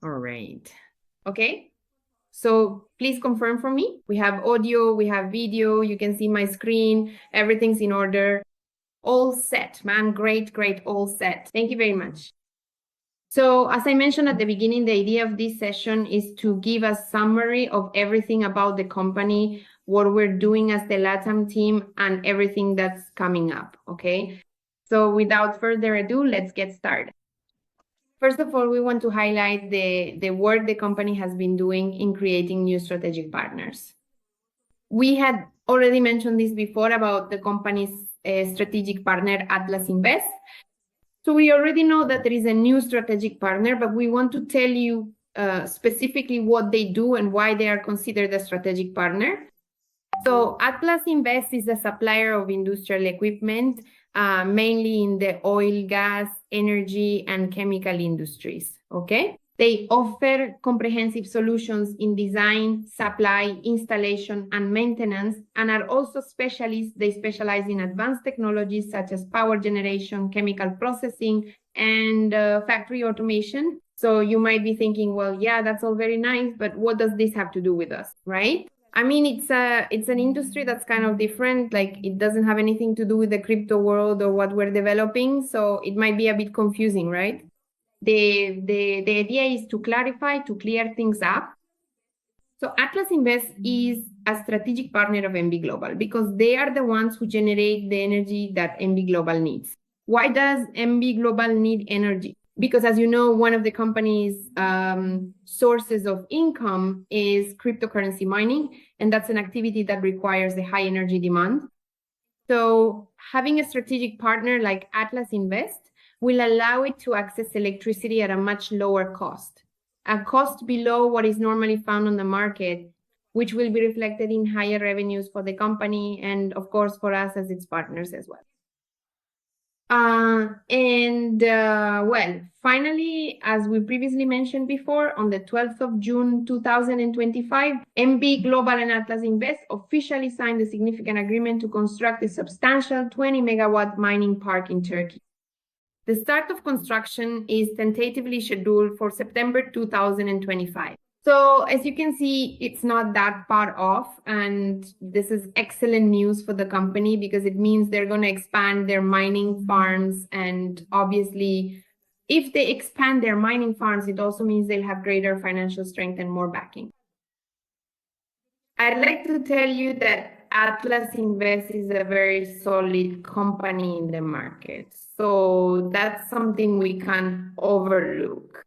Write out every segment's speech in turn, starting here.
All right. Okay. So please confirm for me. We have audio, we have video, you can see my screen, everything's in order. All set, man. Great, great, all set. Thank you very much. So as I mentioned at the beginning, the idea of this session is to give a summary of everything about the company, what we're doing as the LATAM team, and everything that's coming up, okay? So without further ado, let's get started. First of all, we want to highlight the work the company has been doing in creating new strategic partners. We had already mentioned this before about the company's strategic partner, Atlas Invest. So we already know that there is a new strategic partner, but we want to tell you specifically what they do and why they are considered a strategic partner. So Atlas Invest is a supplier of industrial equipment, mainly in the oil, gas, energy, and chemical industries, okay? They offer comprehensive solutions in design, supply, installation, and maintenance, and are also specialists. They specialize in advanced technologies such as power generation, chemical processing, and factory automation. So you might be thinking, well, yeah, that's all very nice, but what does this have to do with us, right? I mean, it's an industry that's kind of different. Like, it doesn't have anything to do with the crypto world or what we're developing, so it might be a bit confusing, right? The idea is to clarify, to clear things up. So Atlas Invest is a strategic partner of NV Global because they are the ones who generate the energy that NV Global needs. Why does NV Global need energy? Because, as you know, one of the company's sources of income is cryptocurrency mining, and that's an activity that requires a high energy demand. So having a strategic partner like Atlas Invest will allow it to access electricity at a much lower cost, a cost below what is normally found on the market, which will be reflected in higher revenues for the company and, of course, for us as its partners as well. Well, finally, as we previously mentioned before, on the 12th of June 2025, NV Global and Atlas Invest officially signed a significant agreement to construct a substantial 20 megawatt mining park in Turkey. The start of construction is tentatively scheduled for September 2025. So as you can see, it's not that far off, and this is excellent news for the company because it means they're going to expand their mining farms, and obviously, if they expand their mining farms, it also means they'll have greater financial strength and more backing. I'd like to tell you that Atlas Invest is a very solid company in the market, so that's something we can't overlook.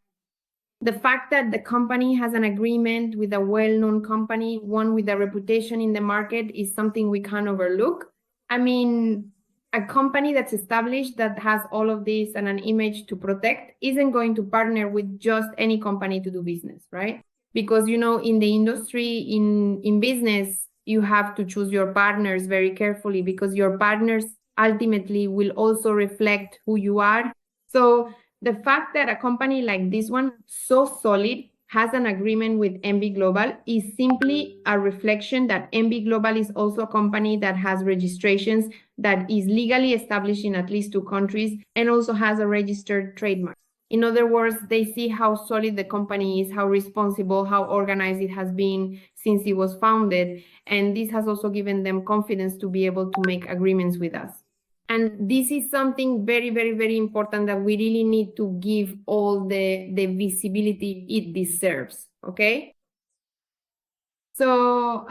The fact that the company has an agreement with a well-known company, one with a reputation in the market, is something we can't overlook. I mean, a company that's established, that has all of this and an image to protect, isn't going to partner with just any company to do business, right? Because, you know, in the industry, in business, you have to choose your partners very carefully because your partners ultimately will also reflect who you are. So the fact that a company like this one, so solid, has an agreement with NV Global is simply a reflection that NV Global is also a company that has registrations, that is legally established in at least 2 countries, and also has a registered trademark. In other words, they see how solid the company is, how responsible, how organized it has been since it was founded, and this has also given them confidence to be able to make agreements with us. And this is something very, very, very important that we really need to give all the visibility it deserves, okay? So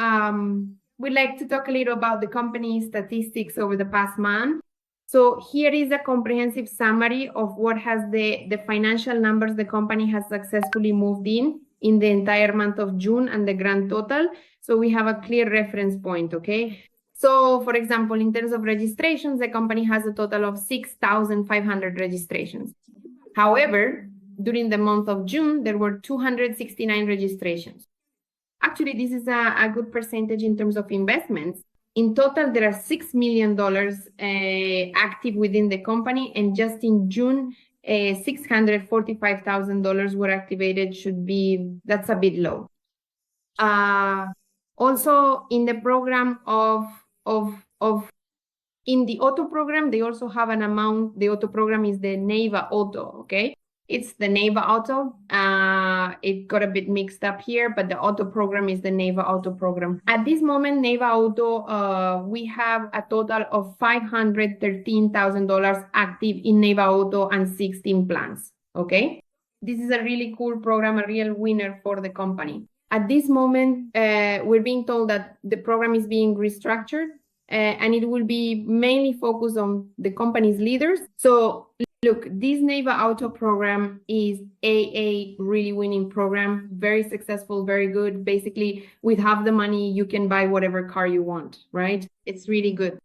we'd like to talk a little about the company's statistics over the past month. So here is a comprehensive summary of what has the financial numbers the company has successfully moved in the entire month of June and the grand total. So we have a clear reference point, okay? So, for example, in terms of registrations, the company has a total of 6,500 registrations. However, during the month of June, there were 269 registrations. Actually, this is a good percentage in terms of investments. In total, there are $6 million active within the company, and just in June, $645,000 were activated. That's a bit low. Also, in the program in the auto program, they also have an amount. The auto program is the Neiva Auto, okay? It's the Neva Auto. It got a bit mixed up here, but the auto program is the Neva Auto program. At this moment, Neva Auto, we have a total of $513,000 active in Neva Auto and 16 plans, okay? This is a really cool program, a real winner for the company. At this moment, we're being told that the program is being restructured and it will be mainly focused on the company's leaders. So look, this Neva Auto program is a really winning program, very successful, very good. Basically, with half the money, you can buy whatever car you want, right? It's really good.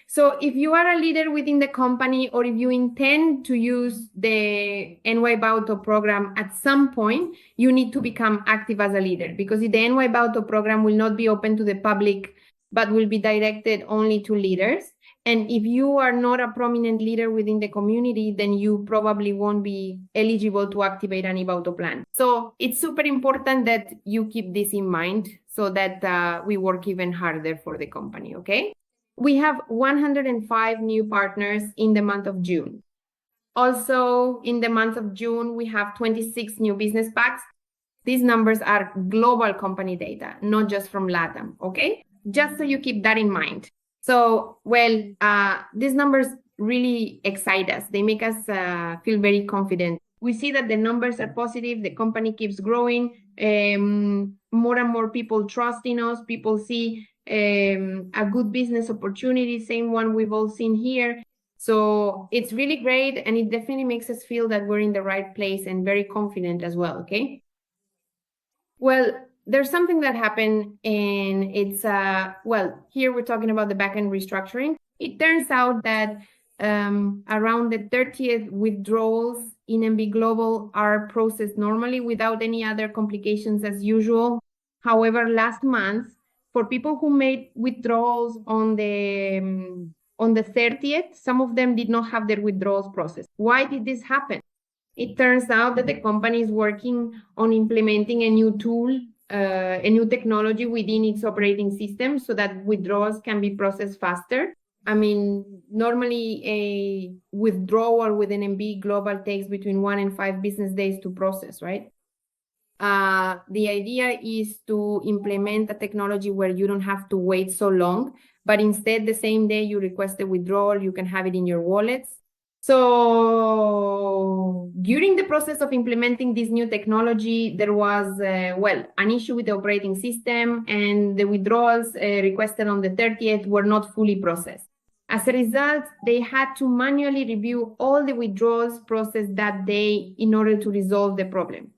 So if you are a leader within the company or if you intend to use the NY Auto program at some point, you need to become active as a leader because the NY Auto program will not be open to the public, but will be directed only to leaders. And if you are not a prominent leader within the community, then you probably won't be eligible to activate an Auto plan. So it's super important that you keep this in mind so that we work even harder for the company, okay? We have 105 new partners in the month of June. Also, in the month of June, we have 26 new business packs. These numbers are global company data, not just from LATAM, okay? Just so you keep that in mind. So, well, these numbers really excite us. They make us feel very confident. We see that the numbers are positive, the company keeps growing, more and more people trust in us, people see a good business opportunity, same one we've all seen here. So it's really great, and it definitely makes us feel that we're in the right place and very confident as well, okay? Well, there's something that happened, and it's, well, here we're talking about the backend restructuring. It turns out that around the 30th withdrawals in NV Global are processed normally without any other complications as usual. However, last month, for people who made withdrawals on the 30th, some of them did not have their withdrawals processed. Why did this happen? It turns out that the company is working on implementing a new tool, a new technology within its operating system so that withdrawals can be processed faster. I mean, normally a withdrawal with an NV Global takes between 1 and 5 business days to process, right? The idea is to implement a technology where you don't have to wait so long, but instead the same day you request a withdrawal, you can have it in your wallets. So during the process of implementing this new technology, there was, well, an issue with the operating system, and the withdrawals requested on the 30th were not fully processed. As a result, they had to manually review all the withdrawals processed that day in order to resolve the problem.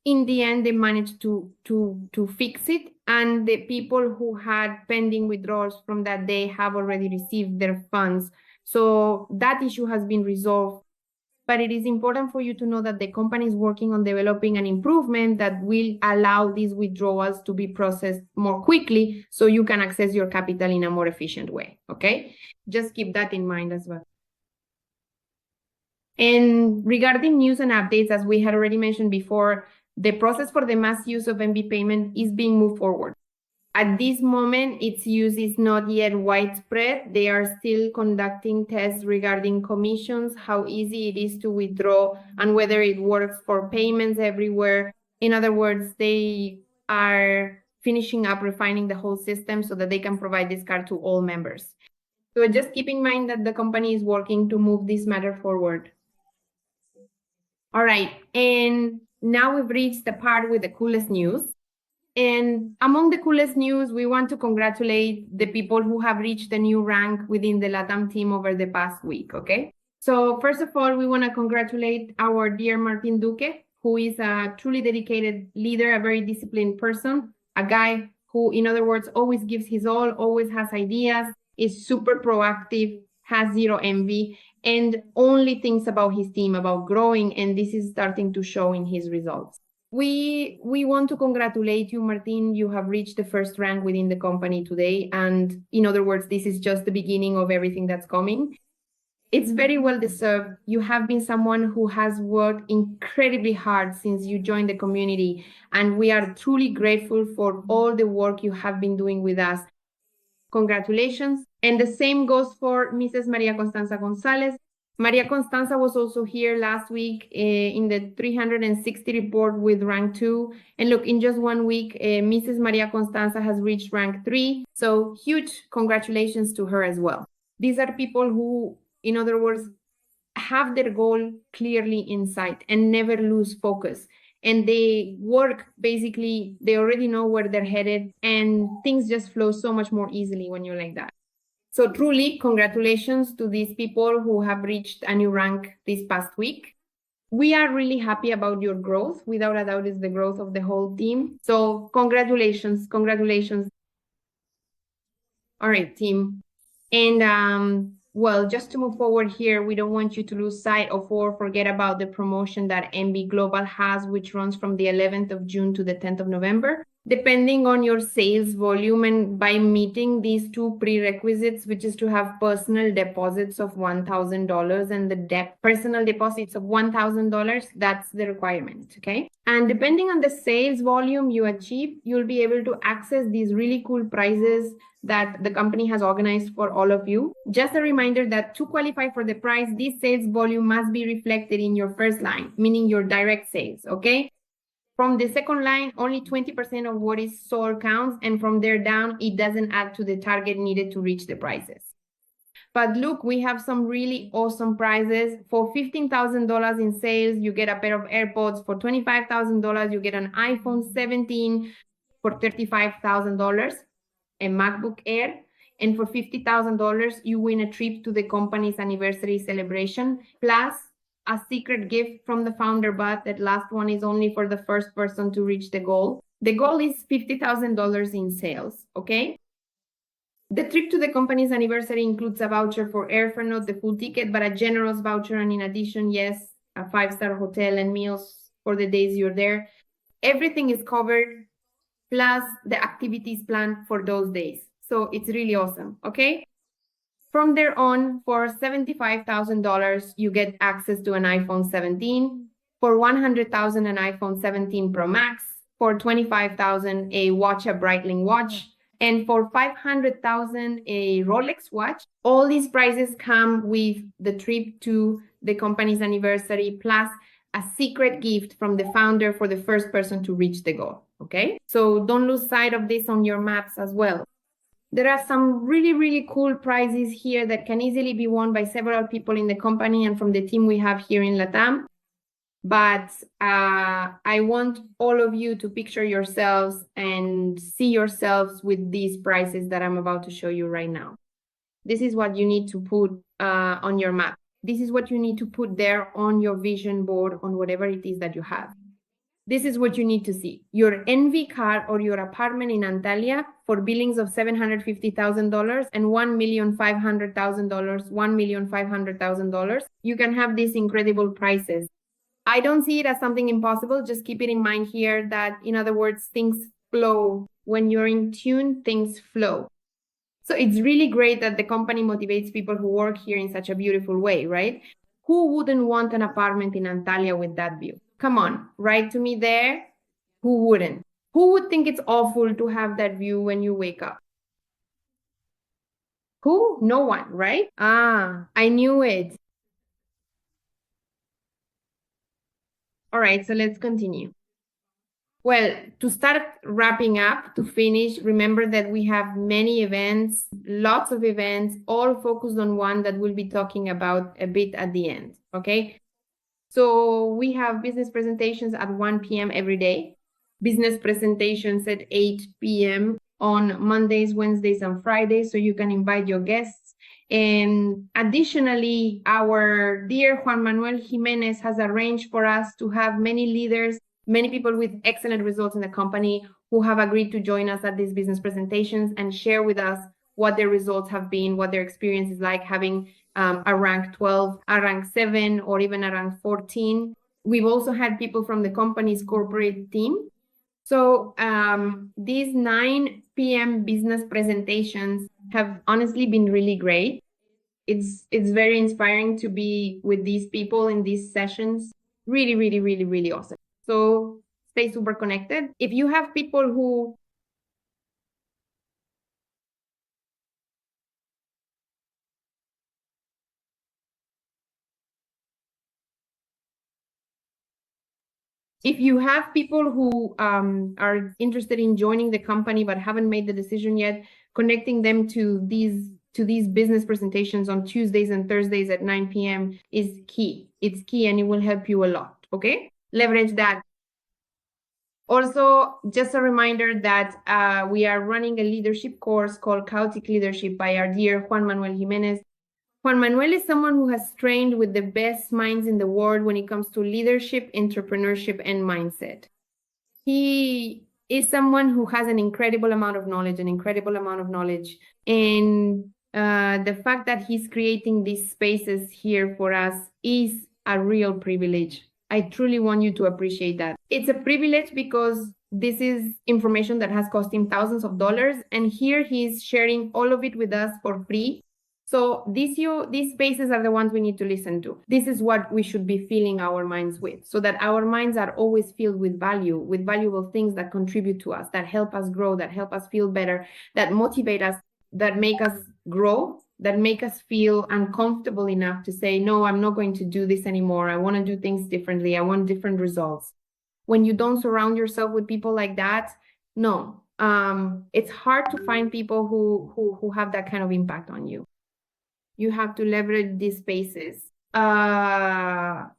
In the end, they managed to fix it, and the people who had pending withdrawals from that day have already received their funds. So that issue has been resolved. But it is important for you to know that the company is working on developing an improvement that will allow these withdrawals to be processed more quickly so you can access your capital in a more efficient way, okay? Just keep that in mind as well. And regarding news and updates, as we had already mentioned before, the process for the mass use of NV payment is being moved forward. At this moment, its use is not yet widespread. They are still conducting tests regarding commissions, how easy it is to withdraw, and whether it works for payments everywhere. In other words, they are finishing up refining the whole system so that they can provide this card to all members. So just keep in mind that the company is working to move this matter forward. All right, and now we've reached the part with the coolest news. And among the coolest news, we want to congratulate the people who have reached a new rank within the LATAM team over the past week, okay? So first of all, we want to congratulate our dear Martin Duque, who is a truly dedicated leader, a very disciplined person, a guy who, in other words, always gives his all, always has ideas, is super proactive, has zero envy, and only thinks about his team, about growing, and this is starting to show in his results. We want to congratulate you, Martin. You have reached the first rank within the company today. And in other words, this is just the beginning of everything that's coming. It's very well deserved. You have been someone who has worked incredibly hard since you joined the community. And we are truly grateful for all the work you have been doing with us. Congratulations. And the same goes for Mrs. Maria Constanza Gonzalez. Maria Constanza was also here last week in the 360 report with rank 2. And look, in just 1 week, Mrs. Maria Constanza has reached rank 3. So huge congratulations to her as well. These are people who, in other words, have their goal clearly in sight and never lose focus. And they work, basically, they already know where they're headed, and things just flow so much more easily when you're like that. So truly, congratulations to these people who have reached a new rank this past week. We are really happy about your growth. Without a doubt, it's the growth of the whole team. So congratulations, congratulations. All right, team. And well, just to move forward here, we don't want you to lose sight of or forget about the promotion that NV Global has, which runs from the 11th of June to the 10th of November. Depending on your sales volume and by meeting these two prerequisites, which is to have personal deposits of $1,000 and the personal deposits of $1,000, that's the requirement, okay? And depending on the sales volume you achieve, you'll be able to access these really cool prizes that the company has organized for all of you. Just a reminder that to qualify for the prize, this sales volume must be reflected in your first line, meaning your direct sales, okay? From the second line, only 20% of what is sold counts, and from there down, it doesn't add to the target needed to reach the prizes. But look, we have some really awesome prizes. For $15,000 in sales, you get a pair of AirPods. For $25,000, you get an iPhone 17. For $35,000, a MacBook Air. And for $50,000, you win a trip to the company's anniversary celebration, plus a secret gift from the founder, but that last one is only for the first person to reach the goal. The goal is $50,000 in sales, okay? The trip to the company's anniversary includes a voucher for airfare, not the full ticket, but a generous voucher. And in addition, yes, a 5-star hotel and meals for the days you're there. Everything is covered, plus the activities planned for those days. So it's really awesome, okay? From there on, for $75,000, you get access to an iPhone 17. For $100,000, an iPhone 17 Pro Max. For $25,000, a Breitling watch. And for $500,000, a Rolex watch. All these prizes come with the trip to the company's anniversary, plus a secret gift from the founder for the first person to reach the goal, okay? So don't lose sight of this on your maps as well. There are some really, really cool prizes here that can easily be won by several people in the company and from the team we have here in LATAM. But I want all of you to picture yourselves and see yourselves with these prizes that I'm about to show you right now. This is what you need to put on your map. This is what you need to put there on your vision board, on whatever it is that you have. This is what you need to see. Your NV car or your apartment in Antalya for billings of $750,000 and $1,500,000, $1,500,000. You can have these incredible prices. I don't see it as something impossible. Just keep it in mind here that, in other words, things flow. When you're in tune, things flow. So it's really great that the company motivates people who work here in such a beautiful way, right? Who wouldn't want an apartment in Antalya with that view? Come on, write to me there. Who wouldn't? Who would think it's awful to have that view when you wake up? Who? No one, right? Ah, I knew it. All right, so let's continue. Well, to start wrapping up, to finish, remember that we have many events, lots of events, all focused on one that we'll be talking about a bit at the end, okay? So we have business presentations at 1 p.m. every day, business presentations at 8 p.m. on Mondays, Wednesdays, and Fridays, so you can invite your guests. And additionally, our dear Juan Manuel Jimenez has arranged for us to have many leaders, many people with excellent results in the company who have agreed to join us at these business presentations and share with us what their results have been, what their experience is like having a rank 12, a rank 7, or even a rank 14. We've also had people from the company's corporate team. So these 9 p.m. business presentations have honestly been really great. It's very inspiring to be with these people in these sessions. Really, really, really, really awesome. So stay super connected. If you have people who If you have people who are interested in joining the company but haven't made the decision yet, connecting them to these business presentations on Tuesdays and Thursdays at 9 p.m. is key. It's key and it will help you a lot, okay? Leverage that. Also, just a reminder that we are running a leadership course called Chaotic Leadership by our dear Juan Manuel Jimenez. Juan Manuel is someone who has trained with the best minds in the world when it comes to leadership, entrepreneurship, and mindset. He is someone who has an incredible amount of knowledge, and the fact that he's creating these spaces here for us is a real privilege. I truly want you to appreciate that. It's a privilege because this is information that has cost him thousands of dollars, and here he's sharing all of it with us for free. So these spaces are the ones we need to listen to. This is what we should be filling our minds with, so that our minds are always filled with value, with valuable things that contribute to us, that help us grow, that help us feel better, that motivate us, that make us grow, that make us feel uncomfortable enough to say, no, I'm not going to do this anymore. I want to do things differently. I want different results. When you don't surround yourself with people like that, no, it's hard to find people who have that kind of impact on you. You have to leverage these spaces. The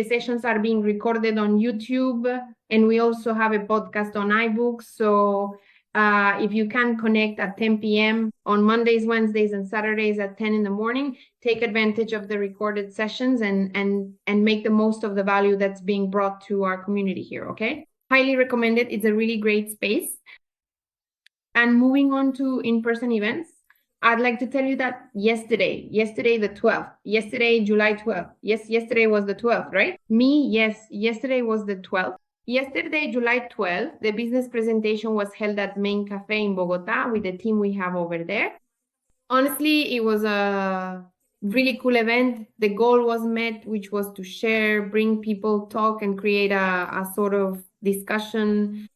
sessions are being recorded on YouTube, and we also have a podcast on iBooks. So if you can connect at 10 p.m. on Mondays, Wednesdays, and Saturdays at 10 in the morning, take advantage of the recorded sessions and make the most of the value that's being brought to our community here, okay? Highly recommend it. It's a really great space. And moving on to in-person events, I'd like to tell you that yesterday the 12th, yesterday, July 12th. Yes, yesterday was the 12th, right? Yes, yesterday was the 12th. Yesterday, July 12th, the business presentation was held at Main Cafe in Bogota with the team we have over there. Honestly, it was a really cool event. The goal was met, which was to share, bring people, talk, and create a sort of discussion.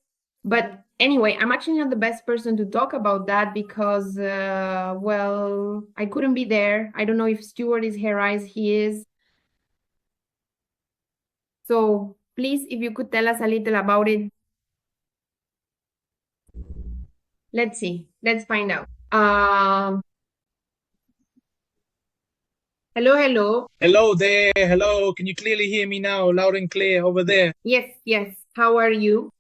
But anyway, I'm actually not the best person to talk about that because, well, I couldn't be there. I don't know if Stuart is here, as he is. So please, if you could tell us a little about it. Let's see. Let's find out. Hello, hello. Hello there. Hello. Can you clearly hear me now? Loud and clear over there. Yes, yes. How are you?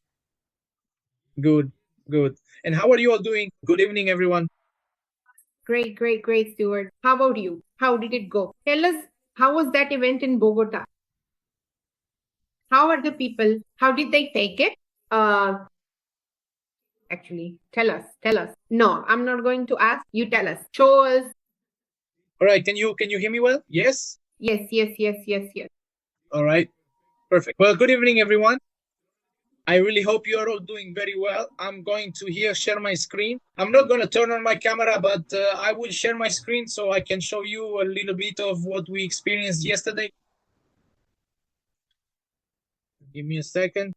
Good, good. And how are you all doing? Good evening, everyone. Great, great, great, Stuart. How about you? How did it go? Tell us, how was that event in Bogota? How are the people? How did they take it? Actually, tell us, tell us. No, I'm not going to ask. You tell us. Show us. All right. Can you hear me well? Yes? Yes, yes, yes, yes, yes. All right. Perfect. Well, good evening, everyone. I really hope you are all doing very well. I'm going to here share my screen. I'm not going to turn on my camera, but I will share my screen so I can show you a little bit of what we experienced yesterday. Give me a second.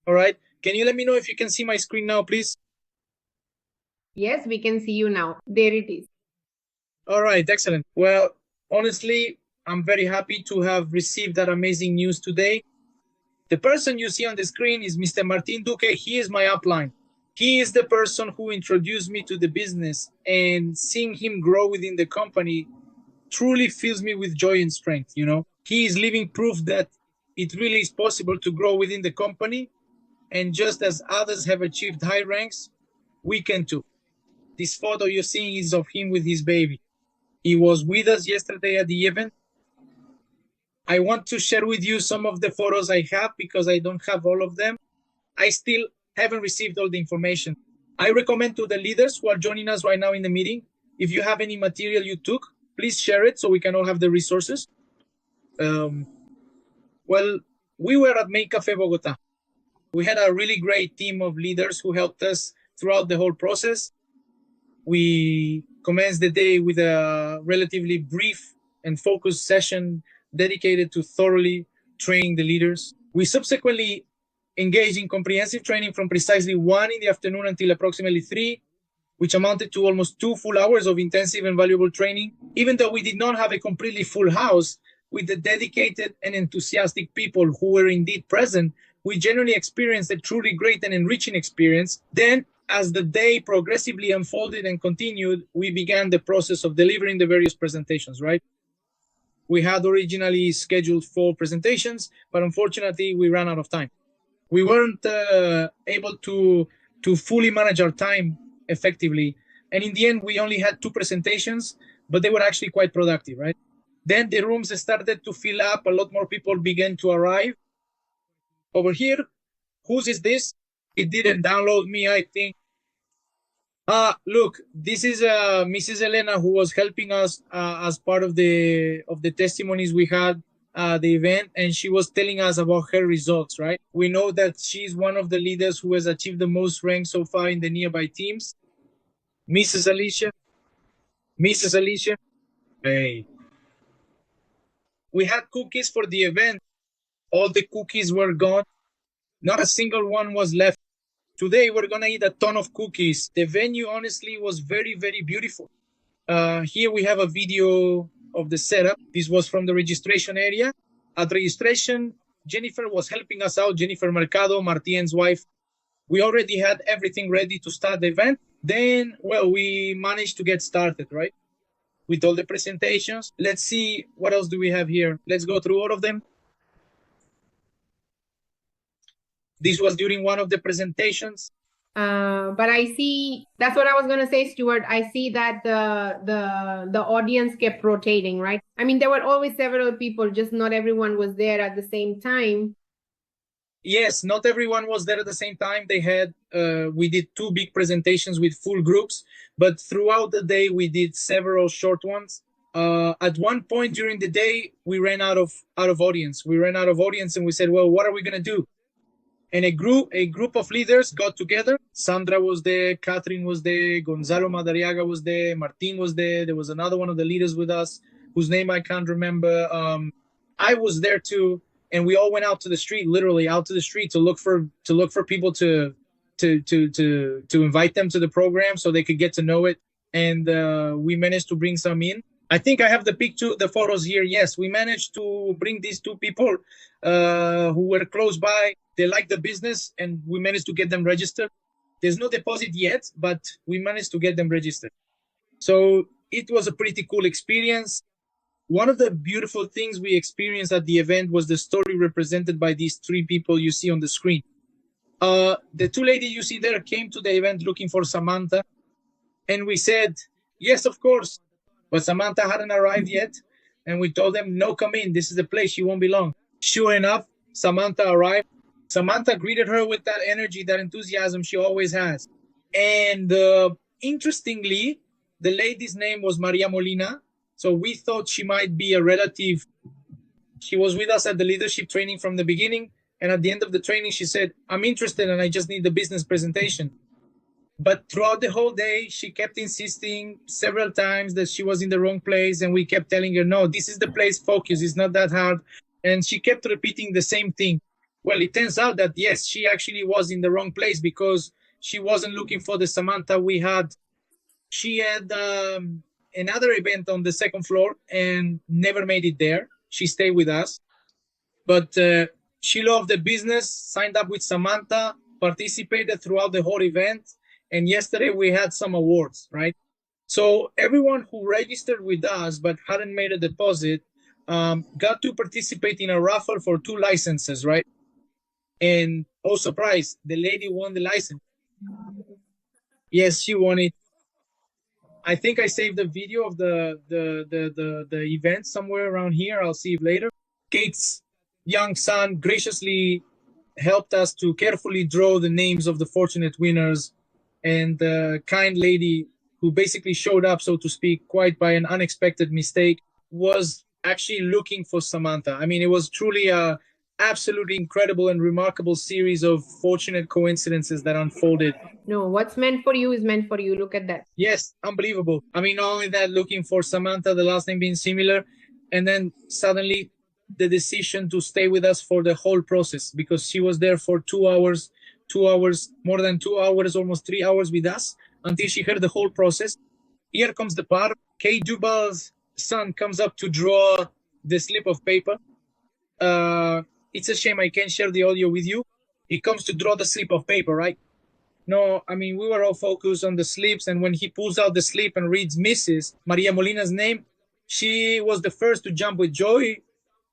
All right. Can you let me know if you can see my screen now, please? Yes, we can see you now. There it is. All right. Excellent. Well, honestly, I'm very happy to have received that amazing news today. The person you see on the screen is Mr. Martin Duque. He is my upline. He is the person who introduced me to the business, and seeing him grow within the company truly fills me with joy and strength. You know, he is living proof that it really is possible to grow within the company. And just as others have achieved high ranks, we can too. This photo you're seeing is of him with his baby. He was with us yesterday at the event. I want to share with you some of the photos I have because I don't have all of them. I still haven't received all the information. I recommend to the leaders who are joining us right now in the meeting, if you have any material you took, please share it so we can all have the resources. Well, we were at Main Cafe Bogota. We had a really great team of leaders who helped us throughout the whole process. We commenced the day with a relatively brief and focused session dedicated to thoroughly training the leaders. We subsequently engaged in comprehensive training from precisely 1 in the afternoon until approximately 3, which amounted to almost 2 full hours of intensive and valuable training. Even though we did not have a completely full house, with the dedicated and enthusiastic people who were indeed present, we generally experienced a truly great and enriching experience. Then, as the day progressively unfolded and continued, we began the process of delivering the various presentations, right? We had originally scheduled 4 presentations, but unfortunately, we ran out of time. We weren't able to fully manage our time effectively. And in the end, we only had 2 presentations, but they were actually quite productive, right? Then the rooms started to fill up. A lot more people began to arrive. Over here, whose is this? It didn't download me, I think. Look, this is Mrs. Elena, who was helping us as part of the testimonies we had the event, and she was telling us about her results, right? We know that she's one of the leaders who has achieved the most rank so far in the nearby teams. Mrs. Alicia. Hey. We had cookies for the event. All the cookies were gone. Not a single one was left. Today, we're going to eat a ton of cookies. The venue, honestly, was very, very beautiful. Here we have a video of the setup. This was from the registration area. At registration, Jennifer was helping us out, Jennifer Mercado, Martien's wife. We already had everything ready to start the event. Then, well, we managed to get started, right? With all the presentations. Let's see, what else do we have here? Let's go through all of them. This was during one of the presentations. But I see, that's what I was going to say, Stuart. I see that the audience kept rotating, right? I mean, there were always several people, just not everyone was there at the same time. Yes, not everyone was there at the same time. They had, we did 2 big presentations with full groups, but throughout the day, we did several short ones. At one point during the day, we ran out of audience. We ran out of audience and we said, well, what are we going to do? And a group of leaders got together. Sandra was there, Catherine was there, Gonzalo Madariaga was there, Martin was there. There was another one of the leaders with us, whose name I can't remember. I was there too, and we all went out to the street, literally out to the street, to look for people to invite them to the program so they could get to know it. And we managed to bring some in. I think I have the photos here. Yes, we managed to bring these 2 people who were close by. They liked the business, and we managed to get them registered. There's no deposit yet, but we managed to get them registered. So it was a pretty cool experience. One of the beautiful things we experienced at the event was the story represented by these 3 people you see on the screen. The 2 ladies you see there came to the event looking for Samantha, and we said, yes, of course. But Samantha hadn't arrived yet, and we told them, no, come in. This is the place. You won't be long. Sure enough, Samantha arrived. Samantha greeted her with that energy, that enthusiasm she always has. And interestingly, the lady's name was Maria Molina. So we thought she might be a relative. She was with us at the leadership training from the beginning. And at the end of the training, she said, I'm interested and I just need the business presentation. But throughout the whole day, she kept insisting several times that she was in the wrong place. And we kept telling her, no, this is the place, focus. It's not that hard. And she kept repeating the same thing. Well, it turns out that, yes, she actually was in the wrong place because she wasn't looking for the Samantha we had. She had another event on the 2nd floor and never made it there. She stayed with us. But she loved the business, signed up with Samantha, participated throughout the whole event. And yesterday we had some awards, right? So everyone who registered with us but hadn't made a deposit got to participate in a raffle for 2 licenses, right? And oh, surprise, the lady won the license. Yes, she won it. I think I saved the video of the event somewhere around here. I'll see it later. Kate's young son graciously helped us to carefully draw the names of the fortunate winners, and the kind lady who basically showed up, so to speak, quite by an unexpected mistake, was actually looking for Samantha. I mean, it was truly a absolutely incredible and remarkable series of fortunate coincidences that unfolded. No, what's meant for you is meant for you. Look at that. Yes, unbelievable. I mean, not only that, looking for Samantha, the last name being similar, and then suddenly the decision to stay with us for the whole process, because she was there for 2 hours, more than 2 hours, almost 3 hours with us until she heard the whole process. Here comes the part. Kate Dubal's son comes up to draw the slip of paper. It's a shame I can't share the audio with you. It comes to draw the slip of paper, right? No, I mean, we were all focused on the slips, and when he pulls out the slip and reads Mrs. Maria Molina's name, she was the first to jump with joy.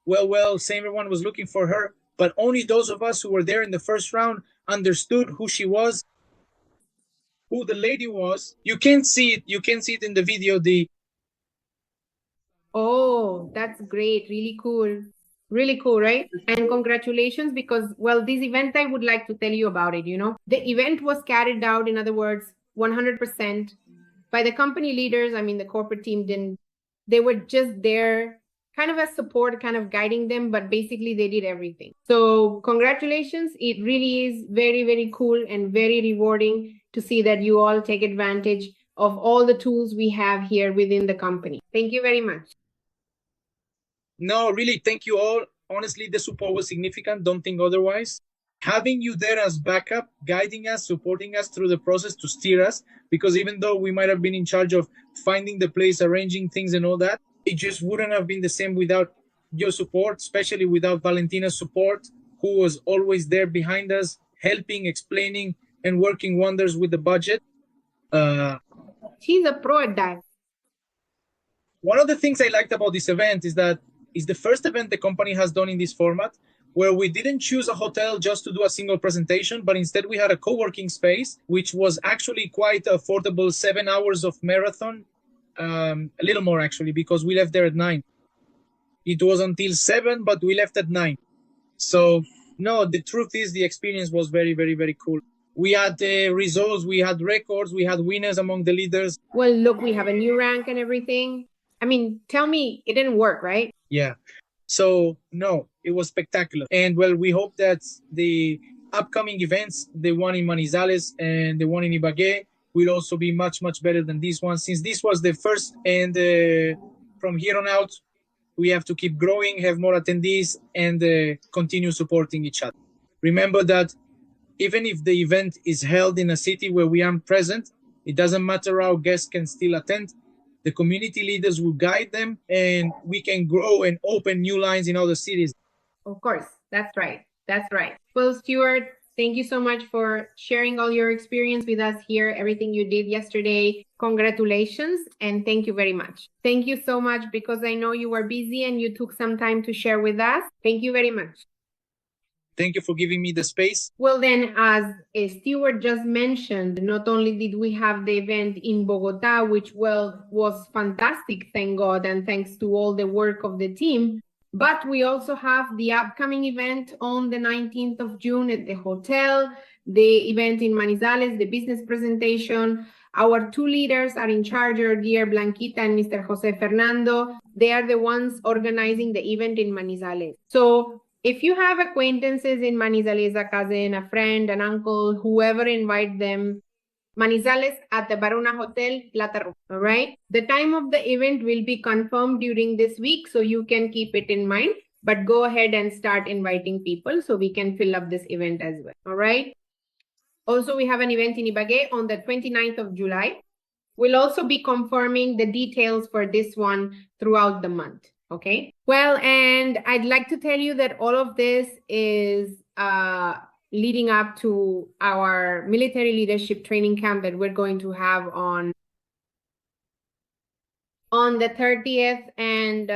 Well, everyone was looking for her, but only those of us who were there in the first round understood who she was, who the lady was. You can see it. You can see it in the video. Oh, that's great. Really cool. Really cool, right? And congratulations, because, well, this event, I would like to tell you about it, you know. The event was carried out, in other words, 100% by the company leaders. I mean, the corporate team didn't, they were just there kind of as support, kind of guiding them, but basically they did everything. So congratulations. It really is very, very cool and very rewarding to see that you all take advantage of all the tools we have here within the company. Thank you very much. No, really, thank you all. Honestly, the support was significant. Don't think otherwise. Having you there as backup, guiding us, supporting us through the process to steer us, because even though we might have been in charge of finding the place, arranging things and all that, it just wouldn't have been the same without your support, especially without Valentina's support, who was always there behind us, helping, explaining, and working wonders with the budget. She's a pro at that. One of the things I liked about this event is that it's the first event the company has done in this format, where we didn't choose a hotel just to do a single presentation, but instead we had a co-working space, which was actually quite affordable, 7 hours of marathon, a little more actually, because we left there at 9. It was until 7, but we left at 9. So no, the truth is the experience was very, very, very cool. We had results, we had records, we had winners among the leaders. Well, look, we have a new rank and everything. I mean, tell me, it didn't work, right? Yeah. So no, it was spectacular. And well, we hope that the upcoming events, the one in Manizales and the one in Ibagué, will also be much, much better than this one, since this was the first. And from here on out, we have to keep growing, have more attendees, and continue supporting each other. Remember that even if the event is held in a city where we aren't present, it doesn't matter, our guests can still attend. The community leaders will guide them, and we can grow and open new lines in other cities. Of course, that's right. That's right. Well, Stuart, thank you so much for sharing all your experience with us here, everything you did yesterday. Congratulations, and thank you very much. Thank you so much, because I know you were busy and you took some time to share with us. Thank you very much. Thank you for giving me the space. Well, then, as Stuart just mentioned, not only did we have the event in Bogota, which, well, was fantastic, thank God, and thanks to all the work of the team, but we also have the upcoming event on the 19th of June at the hotel, the event in Manizales, the business presentation. Our two leaders are in charge, our dear Blanquita and Mr. Jose Fernando. They are the ones organizing the event in Manizales. So if you have acquaintances in Manizales, a cousin, a friend, an uncle, whoever, invite them. Manizales at the Baruna Hotel, Plata Room, all right? The time of the event will be confirmed during this week, so you can keep it in mind, but go ahead and start inviting people so we can fill up this event as well, all right? Also, we have an event in Ibagué on the 29th of July. We'll also be confirming the details for this one throughout the month. Okay. Well, and I'd like to tell you that all of this is leading up to our military leadership training camp that we're going to have on the 30th and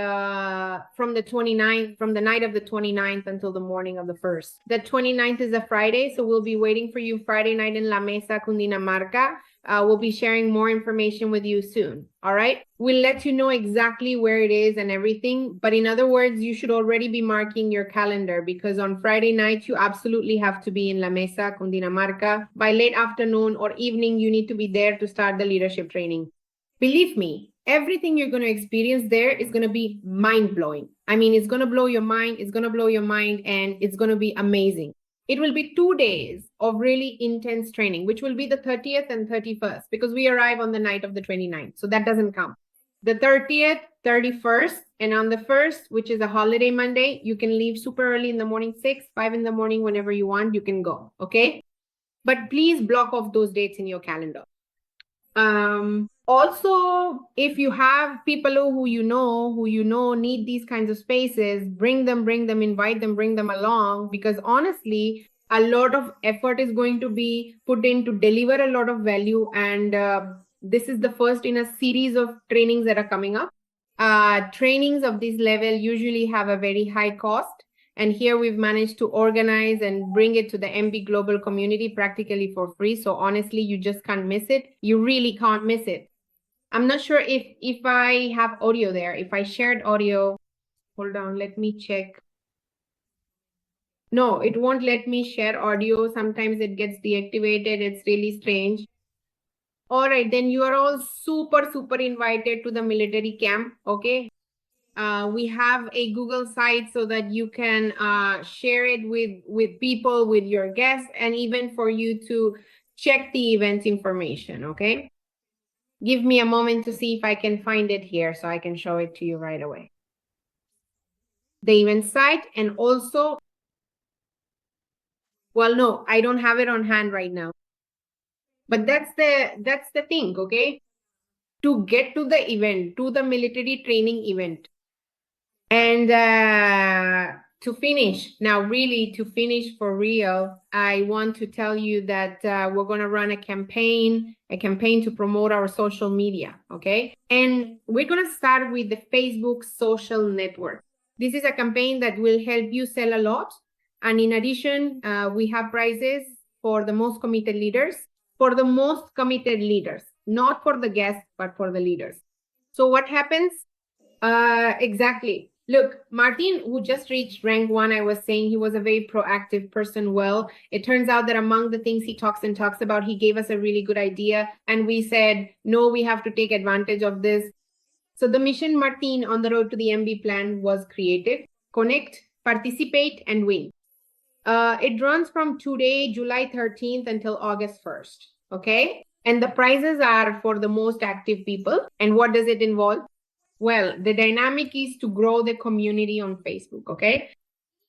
from the 29th, from the night of the 29th until the morning of the 1st. The 29th is a Friday, so we'll be waiting for you Friday night in La Mesa, Cundinamarca. We'll be sharing more information with you soon, all right? We'll let you know exactly where it is and everything, but in other words, you should already be marking your calendar, because on Friday night, you absolutely have to be in La Mesa, Cundinamarca. By late afternoon or evening, you need to be there to start the leadership training. Believe me, everything you're going to experience there is going to be mind-blowing. I mean, it's going to blow your mind, it's going to blow your mind, and it's going to be amazing. It will be 2 days of really intense training, which will be the 30th and 31st, because we arrive on the night of the 29th, so that doesn't count. The 30th, 31st, and on the 1st, which is a holiday Monday, you can leave super early in the morning, 6, 5 in the morning, whenever you want, you can go, okay? But please block off those dates in your calendar. Also, if you have people who you know need these kinds of spaces, bring them, invite them, bring them along, because honestly, a lot of effort is going to be put in to deliver a lot of value. And this is the first in a series of trainings that are coming up. Trainings of this level usually have a very high cost. And here we've managed to organize and bring it to the NV Global community practically for free. So honestly, you just can't miss it. You really can't miss it. I'm not sure if I have audio there. If I shared audio, hold on, let me check. No, it won't let me share audio. Sometimes it gets deactivated. It's really strange. All right, then you are all super invited to the military camp, okay? We have a Google site so that you can share it with people, with your guests, and even for you to check the event information, okay? Give me a moment to see if I can find it here so I can show it to you right away. The event site, and also, well, no, I don't have it on hand right now. But that's the thing, okay? To get to the event, to the military training event. And to finish, now really to finish for real, I want to tell you that we're going to run a campaign to promote our social media, okay? And we're going to start with the Facebook social network. This is a campaign that will help you sell a lot. And in addition, we have prizes for the most committed leaders, not for the guests, but for the leaders. So what happens? Exactly. Look, Martin, who just reached rank 1, I was saying he was a very proactive person. Well, it turns out that among the things he talks about, he gave us a really good idea. And we said, no, we have to take advantage of this. So the mission Martin on the road to the MB plan was created. Connect, participate, and win. It runs from today, July 13th until August 1st. Okay. And the prizes are for the most active people. And what does it involve? Well, the dynamic is to grow the community on Facebook, okay?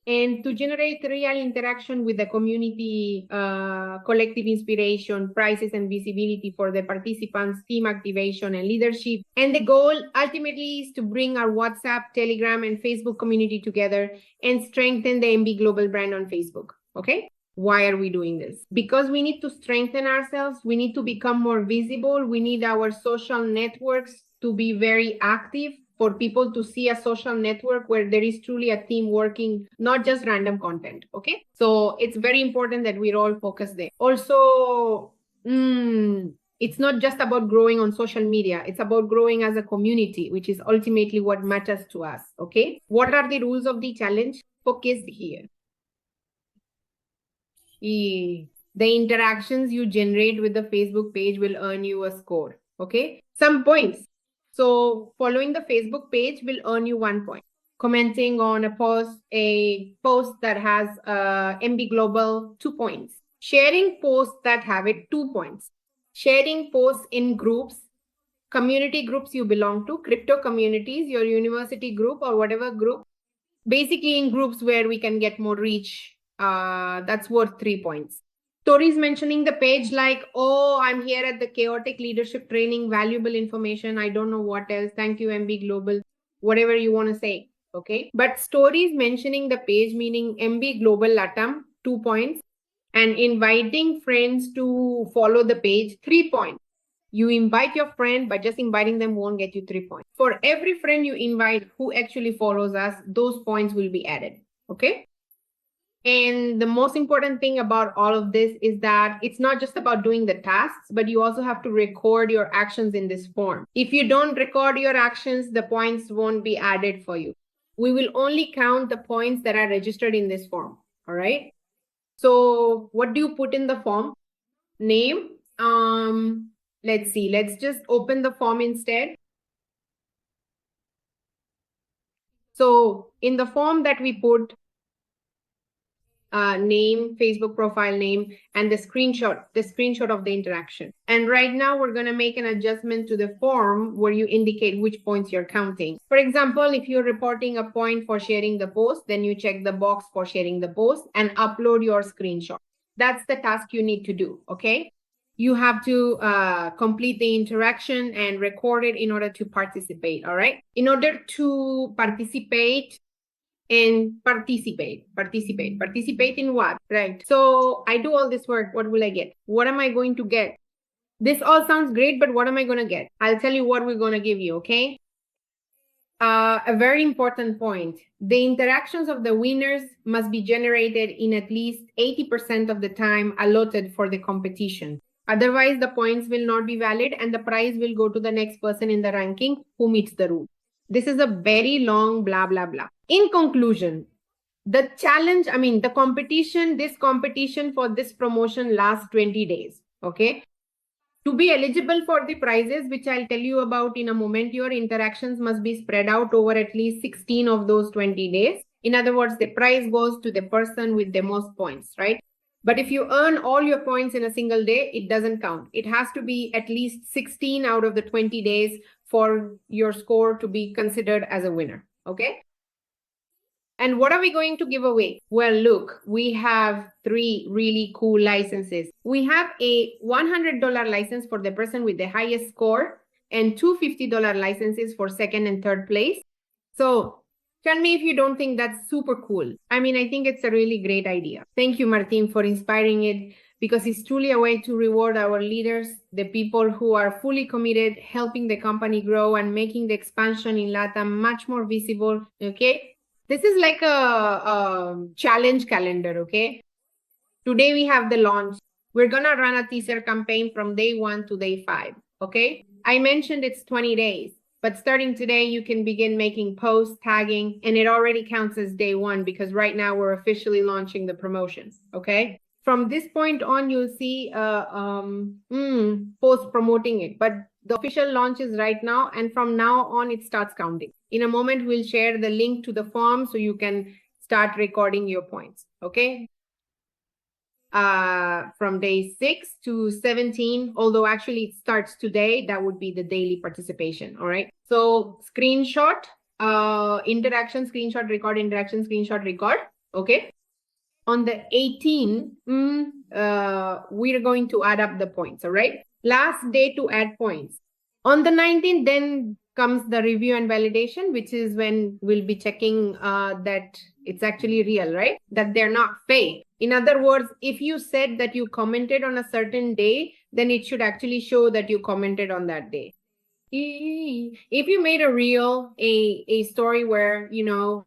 And to generate real interaction with the community, collective inspiration, prizes, and visibility for the participants, team activation, and leadership. And the goal ultimately is to bring our WhatsApp, Telegram, and Facebook community together and strengthen the NV Global brand on Facebook, okay? Why are we doing this? Because we need to strengthen ourselves. We need to become more visible. We need our social networks to be very active, for people to see a social network where there is truly a team working, not just random content, okay? So it's very important that we're all focused there. Also, it's not just about growing on social media. It's about growing as a community, which is ultimately what matters to us, okay? What are the rules of the challenge? Focused here. The interactions you generate with the Facebook page will earn you a score, okay? Some points. So following the Facebook page will earn you 1 point. Commenting on a post that has NV Global, 2 points. Sharing posts that have it, 2 points. Sharing posts in groups, community groups you belong to, crypto communities, your university group or whatever group, basically in groups where we can get more reach, that's worth 3 points. Stories mentioning the page like, oh, I'm here at the chaotic leadership training, valuable information, I don't know what else, thank you NV Global, whatever you want to say, okay? But stories mentioning the page, meaning NV Global LATAM, 2 points, and inviting friends to follow the page, 3 points. You invite your friend, but just inviting them won't get you 3 points. For every friend you invite who actually follows us, those points will be added, okay? And the most important thing about all of this is that it's not just about doing the tasks, but you also have to record your actions in this form. If you don't record your actions, the points won't be added for you. We will only count the points that are registered in this form, all right? So what do you put in the form? Name. Let's see. Let's just open the form instead. So in the form that we put name, Facebook profile name, and the screenshot of the interaction. And right now we're going to make an adjustment to the form where you indicate which points you're counting. For example, if you're reporting a point for sharing the post, then you check the box for sharing the post and upload your screenshot. That's the task you need to do, okay? you have to complete the interaction and record it in order to participate, all right? In order to participate participate in what, right? So I do all this work, what will I get? What am I going to get? This all sounds great, but what am I going to get? I'll tell you what we're going to give you, okay? A very important point. The interactions of the winners must be generated in at least 80% of the time allotted for the competition. Otherwise, the points will not be valid and the prize will go to the next person in the ranking who meets the rule. This is a very long blah, blah, blah. In conclusion, the challenge, this competition for this promotion lasts 20 days, okay? To be eligible for the prizes, which I'll tell you about in a moment, your interactions must be spread out over at least 16 of those 20 days. In other words, the prize goes to the person with the most points, right? But if you earn all your points in a single day, it doesn't count. It has to be at least 16 out of the 20 days for your score to be considered as a winner, okay? And what are we going to give away? Well, look, we have 3 really cool licenses. We have a $100 license for the person with the highest score and 2 $50 licenses for second and third place. So tell me if you don't think that's super cool. I think it's a really great idea. Thank you, Martin, for inspiring it, because it's truly a way to reward our leaders, the people who are fully committed, helping the company grow and making the expansion in LATAM much more visible, okay? This is like a challenge calendar, okay? Today we have the launch. We're going to run a teaser campaign from day 1 to day 5, okay? I mentioned it's 20 days, but starting today, you can begin making posts, tagging, and it already counts as day 1 because right now we're officially launching the promotion, okay? From this point on, you'll see posts promoting it, but the official launch is right now, and from now on, it starts counting. In a moment, we'll share the link to the form so you can start recording your points, okay? From day 6 to 17, although actually it starts today, that would be the daily participation, all right? So screenshot, interaction, screenshot, record, interaction, screenshot, record, okay? On the 18th, we're going to add up the points, all right? Last day to add points. On the 19th, then comes the review and validation, which is when we'll be checking that it's actually real, right? That they're not fake. In other words, if you said that you commented on a certain day, then it should actually show that you commented on that day. If you made a reel, a story where,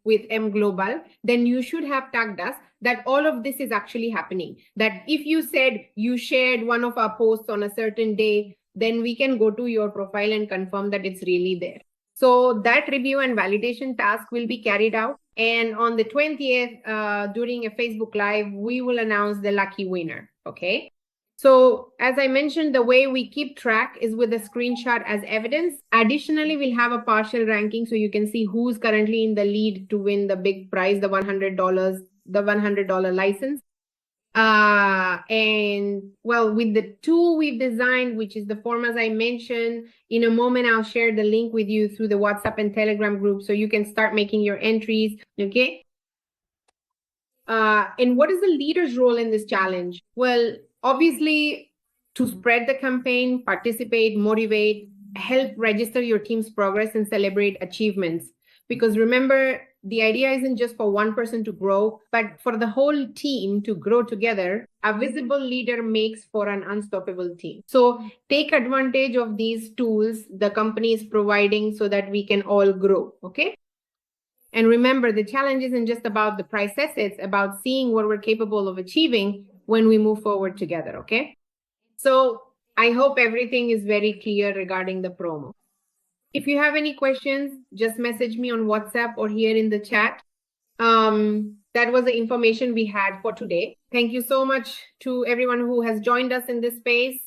with NV Global, then you should have tagged us that all of this is actually happening. That if you said you shared one of our posts on a certain day, then we can go to your profile and confirm that it's really there. So that review and validation task will be carried out. And on the 20th, during a Facebook Live, we will announce the lucky winner, okay? So as I mentioned, the way we keep track is with a screenshot as evidence. Additionally, we'll have a partial ranking so you can see who's currently in the lead to win the big prize, the $100 license. And well, with the tool we've designed, which is the form as I mentioned, in a moment, I'll share the link with you through the WhatsApp and Telegram group so you can start making your entries, okay? And what is the leader's role in this challenge? Well, obviously, to spread the campaign, participate, motivate, help register your team's progress and celebrate achievements. Because remember, the idea isn't just for one person to grow, but for the whole team to grow together. A visible leader makes for an unstoppable team. So take advantage of these tools the company is providing so that we can all grow, okay? And remember, the challenge isn't just about the process, it's about seeing what we're capable of achieving when we move forward together, okay? So I hope everything is very clear regarding the promo. If you have any questions, just message me on WhatsApp or here in the chat. That was the information we had for today. Thank you so much to everyone who has joined us in this space.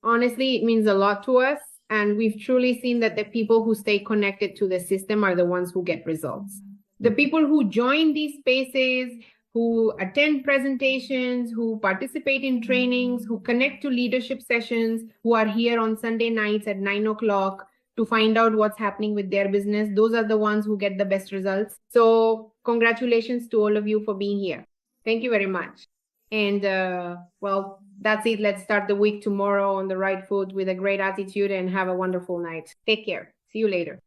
Honestly, it means a lot to us. And we've truly seen that the people who stay connected to the system are the ones who get results. The people who join these spaces, who attend presentations, who participate in trainings, who connect to leadership sessions, who are here on Sunday nights at 9 o'clock to find out what's happening with their business, those are the ones who get the best results. So congratulations to all of you for being here. Thank you very much. And well, that's it. Let's start the week tomorrow on the right foot with a great attitude and have a wonderful night. Take care. See you later.